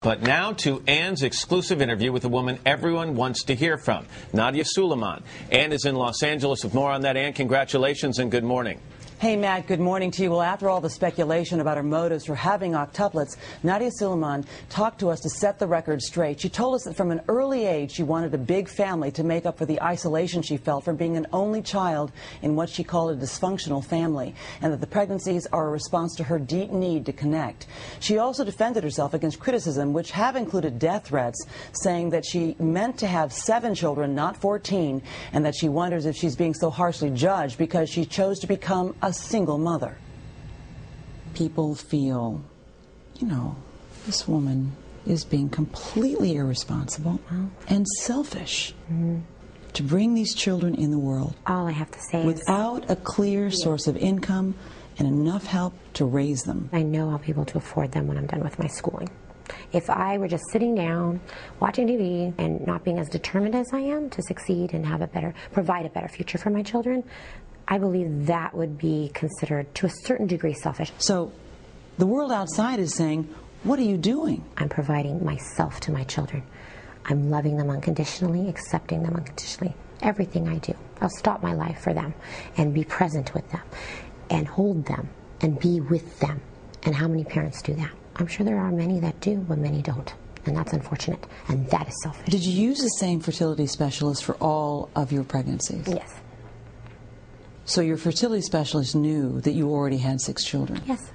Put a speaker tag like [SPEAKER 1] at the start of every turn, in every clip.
[SPEAKER 1] But now to Anne's exclusive interview with a woman everyone wants to hear from, Nadya Suleman. Anne is in Los Angeles. With more on that, Anne, congratulations and good morning.
[SPEAKER 2] Hey, Matt, good morning to you. Well, after all the speculation about her motives for having octuplets, Nadya Suleman talked to us to set the record straight. She told us that from an early age, she wanted a big family to make up for the isolation she felt from being an only child in what she called a dysfunctional family, and that the pregnancies are a response to her deep need to connect. She also defended herself against criticism, which have included death threats, saying that she meant to have 7 children, not 14, and that she wonders if she's being so harshly judged because she chose to become a single mother. People feel, this woman is being completely irresponsible and selfish to bring these children in the world.
[SPEAKER 3] All I have to say
[SPEAKER 2] without a clear source of income and enough help to raise them.
[SPEAKER 3] I know I'll be able to afford them when I'm done with my schooling. If I were just sitting down, watching TV, and not being as determined as I am to succeed and provide a better future for my children, I believe that would be considered, to a certain degree, selfish.
[SPEAKER 2] So the world outside is saying, what are you doing?
[SPEAKER 3] I'm providing myself to my children. I'm loving them unconditionally, accepting them unconditionally. Everything I do, I'll stop my life for them and be present with them and hold them and be with them. And how many parents do that? I'm sure there are many that do, but many don't. And that's unfortunate. And that is selfish.
[SPEAKER 2] Did you use the same fertility specialist for all of your pregnancies?
[SPEAKER 3] Yes.
[SPEAKER 2] So your fertility specialist knew that you already had 6 children?
[SPEAKER 3] Yes.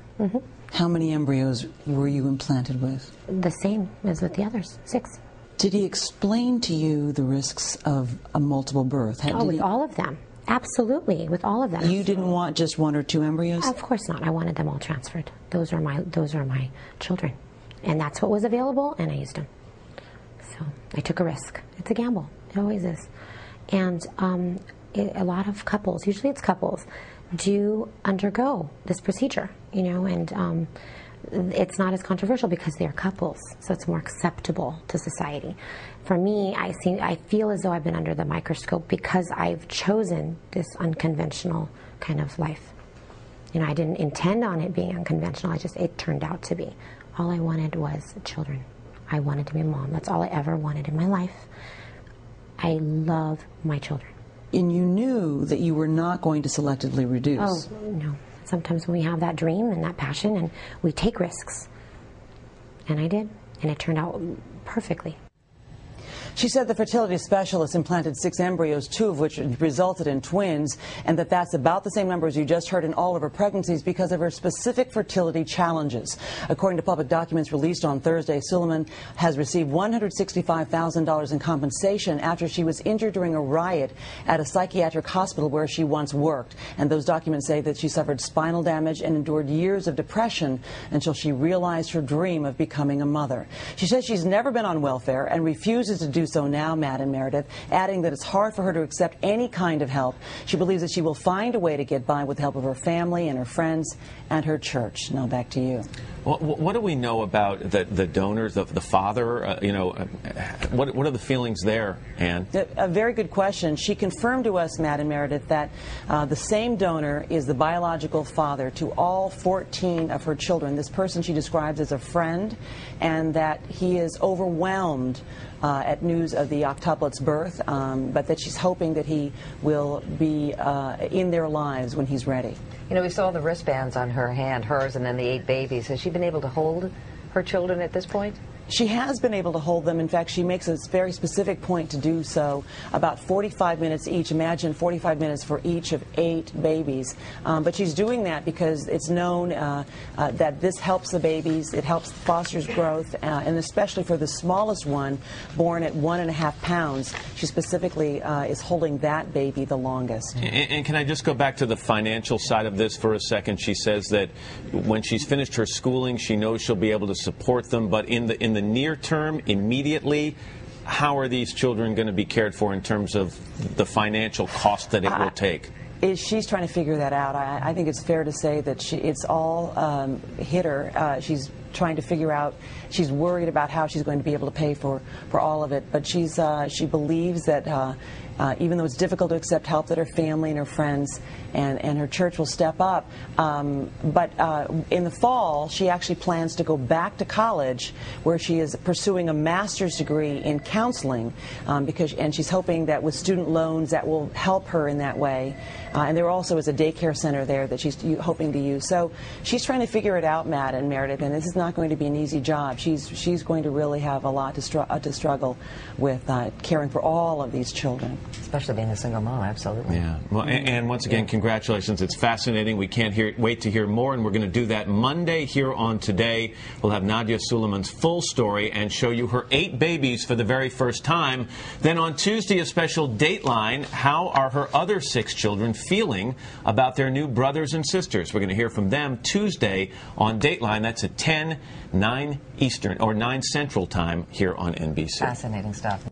[SPEAKER 2] How many embryos were you implanted with?
[SPEAKER 3] The same as with the others, 6.
[SPEAKER 2] Did he explain to you the risks of a multiple birth?
[SPEAKER 3] With all of them. Absolutely, with all of them.
[SPEAKER 2] You didn't want just 1 or 2 embryos?
[SPEAKER 3] Of course not. I wanted them all transferred. Those are my children. And that's what was available, and I used them. So I took a risk. It's a gamble. It always is. And a lot of couples, usually it's couples, do undergo this procedure, and it's not as controversial because they're couples, so it's more acceptable to society. For me, I feel as though I've been under the microscope because I've chosen this unconventional kind of life. I didn't intend on it being unconventional, it turned out to be. All I wanted was children. I wanted to be a mom. That's all I ever wanted in my life. I love my children.
[SPEAKER 2] And you knew that you were not going to selectively reduce.
[SPEAKER 3] Oh, no. Sometimes when we have that dream and that passion and we take risks. And I did. And it turned out perfectly.
[SPEAKER 2] She said the fertility specialist implanted 6 embryos, 2 of which resulted in twins, and that's about the same number as you just heard in all of her pregnancies because of her specific fertility challenges. According to public documents released on Thursday, Suleman has received $165,000 in compensation after she was injured during a riot at a psychiatric hospital where she once worked. And those documents say that she suffered spinal damage and endured years of depression until she realized her dream of becoming a mother. She says she's never been on welfare and refuses to do so now, Matt and Meredith, adding that it's hard for her to accept any kind of help. She believes that she will find a way to get by with the help of her family and her friends and her church. Now back to you.
[SPEAKER 1] Well, what do we know about the donors, the father? What are the feelings there, Anne?
[SPEAKER 2] A very good question. She confirmed to us, Matt and Meredith, that the same donor is the biological father to all 14 of her children. This person she describes as a friend, and that he is overwhelmed at news of the octuplets' birth, but that she's hoping that he will be in their lives when he's ready.
[SPEAKER 4] We saw the wristbands on her hand, hers and then the 8 babies. Has she been able to hold her children at this point?
[SPEAKER 2] She has been able to hold them. In fact, she makes a very specific point to do so, about 45 minutes each. Imagine 45 minutes for each of 8 babies. But she's doing that because it's known that this helps the babies, it helps fosters growth, and especially for the smallest one, born at 1.5 pounds, she specifically is holding that baby the longest.
[SPEAKER 1] And can I just go back to the financial side of this for a second? She says that when she's finished her schooling, she knows she'll be able to support them, but in the near term, immediately, how are these children going to be cared for in terms of the financial cost that it will take?
[SPEAKER 2] She's trying to figure that out. I think it's fair to say that it's all hit her. She's trying to figure out. She's worried about how she's going to be able to pay for all of it. But she believes that even though it's difficult to accept help, that her family and her friends and her church will step up. But in the fall, she actually plans to go back to college, where she is pursuing a master's degree in counseling, and she's hoping that with student loans that will help her in that way. And there also is a daycare center there that she's hoping to use. So she's trying to figure it out, Matt and Meredith, and this is not going to be an easy job. She's going to really have a lot to struggle with caring for all of these children.
[SPEAKER 4] Especially being a single mom, absolutely.
[SPEAKER 1] Yeah. Well, and once again, congratulations. It's fascinating. We can't wait to hear more, and we're going to do that Monday here on Today. We'll have Nadya Suleman's full story and show you her 8 babies for the very first time. Then on Tuesday, a special Dateline. How are her other 6 children feeling about their new brothers and sisters? We're going to hear from them Tuesday on Dateline. That's at 10, 9 Eastern, or 9 Central Time here on NBC.
[SPEAKER 4] Fascinating stuff.